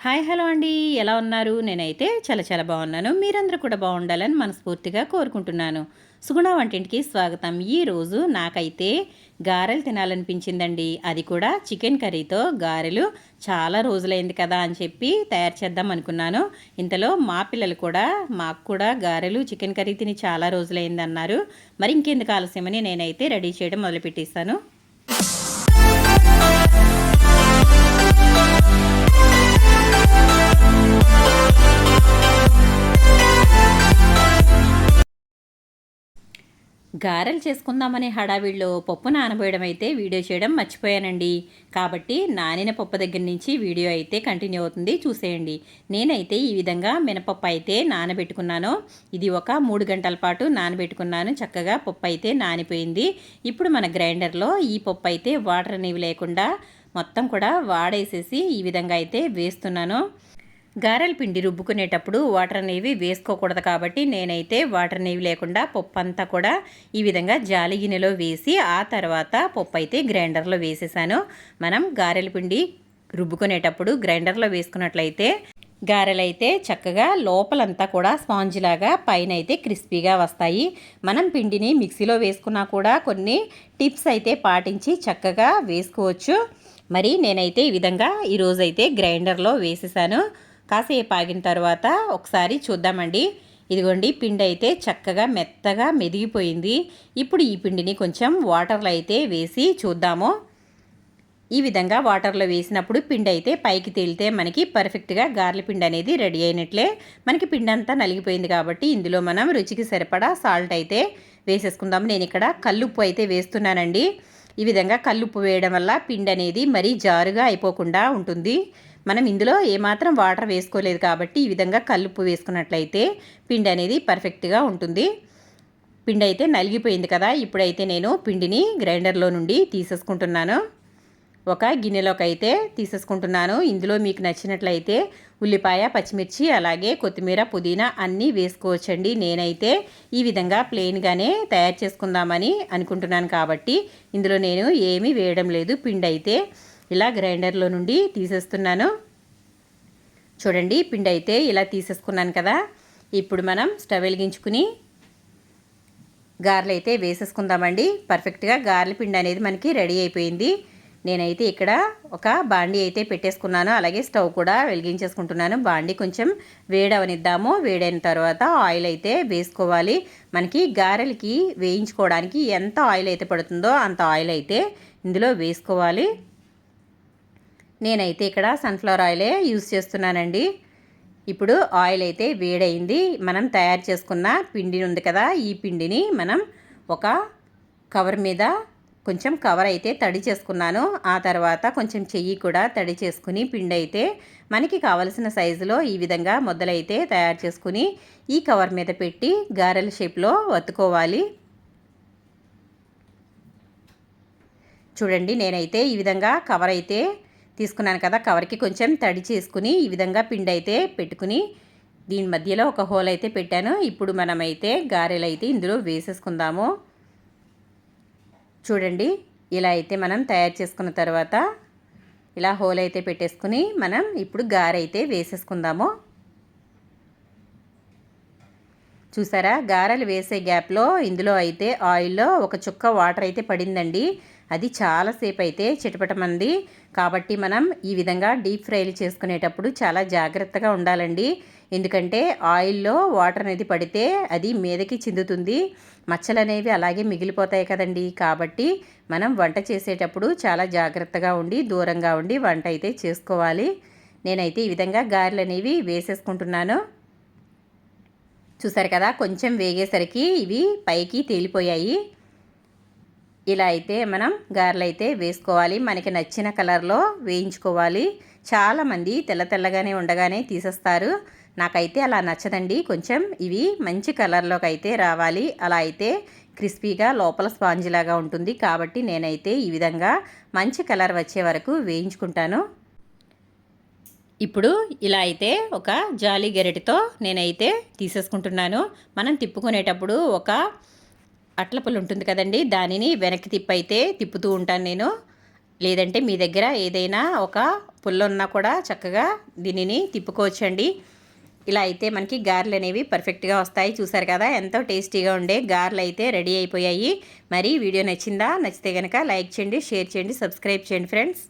Hi hello అండి. ఎలా ఉన్నారు? నేనైతే చాలా చాలా బాగున్నాను. మీరందరూ కూడా బాగుండాలని మనస్ఫూర్తిగా కోరుకుంటున్నాను. సుగుణ వంటింటికి స్వాగతం. ఈరోజు నాకైతే గారెలు తినాలనిపించిందండి. అది కూడా చికెన్ కర్రీతో గారెలు. చాలా రోజులైంది కదా అని చెప్పి తయారు చేద్దాం అనుకున్నాను. ఇంతలో మా పిల్లలు కూడా మాకు కూడా గారెలు చికెన్ కర్రీ తిని చాలా రోజులైంది అన్నారు. మరి ఇంకెందుకు ఆలస్యమని నేనైతే రెడీ చేయడం మొదలుపెట్టేస్తాను. గారెలు చేసుకుందామనే హడావిడిలో పప్పు నానబోయడం అయితే వీడియో చేయడం మర్చిపోయానండి. కాబట్టి నానిన పప్పు దగ్గర నుంచి వీడియో అయితే కంటిన్యూ అవుతుంది, చూసేయండి. నేనైతే ఈ విధంగా మినపప్పు అయితే నానబెట్టుకున్నాను. ఇది ఒక 3 గంటల పాటు నానబెట్టుకున్నాను. చక్కగా పప్పు అయితే నానిపోయింది. ఇప్పుడు మన గ్రైండర్లో ఈ పప్పు అయితే వాటర్ అనేవి లేకుండా మొత్తం కూడా వాడేసేసి ఈ విధంగా అయితే వేస్తున్నాను. గారెల పిండి రుబ్బుకునేటప్పుడు వాటర్ అనేవి వేసుకోకూడదు కాబట్టి నేనైతే వాటర్ అనేవి లేకుండా పప్పు అంతా కూడా ఈ విధంగా జాలి గిన్నెలో వేసి ఆ తర్వాత పప్పు అయితే గ్రైండర్లో వేసేసాను. మనం గారెల పిండి రుబ్బుకునేటప్పుడు గ్రైండర్లో వేసుకున్నట్లయితే గారెలు అయితే చక్కగా లోపలంతా కూడా స్పాంజ్ లాగా పైన అయితే క్రిస్పీగా వస్తాయి. మనం పిండిని మిక్సీలో వేసుకున్నా కూడా కొన్ని టిప్స్ అయితే పాటించి చక్కగా వేసుకోవచ్చు. మరి నేనైతే ఈ విధంగా ఈరోజైతే గ్రైండర్లో వేసేసాను. కాసేపు ఆగిన తర్వాత ఒకసారి చూద్దామండి. ఇదిగోండి, పిండి అయితే చక్కగా మెత్తగా మెదిగిపోయింది. ఇప్పుడు ఈ పిండిని కొంచెం వాటర్లో అయితే వేసి చూద్దాము. ఈ విధంగా వాటర్లో వేసినప్పుడు పిండి అయితే పైకి తేలితే మనకి పర్ఫెక్ట్గా గార్ల పిండి అనేది రెడీ అయినట్లే. మనకి పిండి అంతా నలిగిపోయింది కాబట్టి ఇందులో మనం రుచికి సరిపడా సాల్ట్ అయితే వేసేసుకుందాము. నేను ఇక్కడ కల్లుప్పు అయితే వేస్తున్నానండి. ఈ విధంగా కల్లుప్పు వేయడం వల్ల పిండి అనేది మరీ జారుగా అయిపోకుండా ఉంటుంది. మనం ఇందులో ఏమాత్రం వాటర్ వేసుకోలేదు కాబట్టి ఈ విధంగా కల్లుప్పు వేసుకున్నట్లయితే పిండి అనేది పర్ఫెక్ట్గా ఉంటుంది. పిండి అయితే నలిగిపోయింది కదా. ఇప్పుడైతే నేను పిండిని గ్రైండర్లో నుండి తీసేసుకుంటున్నాను. ఒక గిన్నెలోకి అయితే తీసేసుకుంటున్నాను. ఇందులో మీకు నచ్చినట్లయితే ఉల్లిపాయ, పచ్చిమిర్చి, అలాగే కొత్తిమీర, పుదీనా అన్నీ వేసుకోవచ్చండి. నేనైతే ఈ విధంగా ప్లెయిన్గానే తయారు చేసుకుందామని అనుకుంటున్నాను కాబట్టి ఇందులో నేను ఏమీ వేయడం లేదు. పిండి అయితే ఇలా గ్రైండర్లో నుండి తీసేస్తున్నాను. చూడండి, పిండి అయితే ఇలా తీసేసుకున్నాను కదా. ఇప్పుడు మనం స్టవ్ వెలిగించుకుని గారెలు అయితే వేసేసుకుందామండి. పర్ఫెక్ట్గా గారెల పిండి అనేది మనకి రెడీ అయిపోయింది. నేనైతే ఇక్కడ ఒక బాండీ అయితే పెట్టేసుకున్నాను. అలాగే స్టవ్ కూడా వెలిగించేసుకుంటున్నాను. బాండీ కొంచెం వేడవనిద్దాము. వేడైన తర్వాత ఆయిల్ అయితే వేసుకోవాలి. మనకి గారెలకి వేయించుకోవడానికి ఎంత ఆయిల్ అయితే పడుతుందో అంత ఆయిల్ అయితే ఇందులో వేసుకోవాలి. నేనైతే ఇక్కడ సన్ఫ్లవర్ ఆయిలే యూజ్ చేస్తున్నానండి. ఇప్పుడు ఆయిల్ అయితే వేడైంది. మనం తయారు చేసుకున్న పిండి ఉంది కదా, ఈ పిండిని మనం ఒక కవర్ మీద కొంచెం కవర్ అయితే తడి చేసుకున్నాను. ఆ తర్వాత కొంచెం చెయ్యి కూడా తడి చేసుకుని పిండి అయితే మనకి కావలసిన సైజులో ఈ విధంగా ముద్దలైతే తయారు చేసుకుని ఈ కవర్ మీద పెట్టి గారెల షేప్లో వత్తుకోవాలి. చూడండి, నేనైతే ఈ విధంగా కవర్ అయితే తీసుకున్నాను కదా. కవర్కి కొంచెం తడి చేసుకుని ఈ విధంగా పిండి అయితే పెట్టుకుని దీని మధ్యలో ఒక హోల్ అయితే పెట్టాను. ఇప్పుడు మనమైతే గారెలు అయితే ఇందులో వేసేసుకుందాము. చూడండి, ఇలా అయితే మనం తయారు చేసుకున్న తర్వాత ఇలా హోల్ అయితే పెట్టేసుకుని మనం ఇప్పుడు గారె అయితే వేసేసుకుందాము. చూసారా, గారెలు వేసే గ్యాప్లో ఇందులో అయితే ఆయిల్లో ఒక చుక్క వాటర్ అయితే పడిందండి. అది చాలాసేపు అయితే చిటపటమంది. కాబట్టి మనం ఈ విధంగా డీప్ ఫ్రైలు చేసుకునేటప్పుడు చాలా జాగ్రత్తగా ఉండాలండి. ఎందుకంటే ఆయిల్లో వాటర్ అనేది పడితే అది మీదకి చిందుతుంది, మచ్చలు అనేవి అలాగే మిగిలిపోతాయి కదండి. కాబట్టి మనం వంట చేసేటప్పుడు చాలా జాగ్రత్తగా ఉండి దూరంగా ఉండి వంట అయితే చేసుకోవాలి. నేనైతే ఈ విధంగా గారెలు అనేవి వేసేసుకుంటున్నాను. చూసారు కదా, కొంచెం వేగేసరికి ఇవి పైకి తేలిపోయాయి. ఇలా అయితే మనం గారెలు అయితే వేసుకోవాలి. మనకి నచ్చిన కలర్లో వేయించుకోవాలి. చాలామంది తెల్ల తెల్లగానే ఉండగానే తీసేస్తారు. నాకైతే అలా నచ్చదండి. కొంచెం ఇవి మంచి కలర్లోకి అయితే రావాలి. అలా అయితే క్రిస్పీగా లోపల స్పాంజ్ లాగా ఉంటుంది. కాబట్టి నేనైతే ఈ విధంగా మంచి కలర్ వచ్చే వరకు వేయించుకుంటాను. ఇప్పుడు ఇలా అయితే ఒక జాలి గెరటితో నేనైతే తీసేసుకుంటున్నాను. మనం తిప్పుకునేటప్పుడు ఒక అట్లపుల్ల ఉంటుంది కదండి, దానిని వెనక్కి తిప్పైతే తిప్పుతూ ఉంటాను నేను. లేదంటే మీ దగ్గర ఏదైనా ఒక పుల్లున్నా కూడా చక్కగా దీనిని తిప్పుకోవచ్చండి. ఇలా అయితే మనకి గారెలు అనేవి పర్ఫెక్ట్గా వస్తాయి. చూసారు కదా ఎంతో టేస్టీగా ఉండే గారెలు అయితే రెడీ అయిపోయాయి. మరి వీడియో నచ్చిందా? నచ్చితే కనుక లైక్ చేయండి, షేర్ చేయండి, సబ్స్క్రైబ్ చేయండి ఫ్రెండ్స్.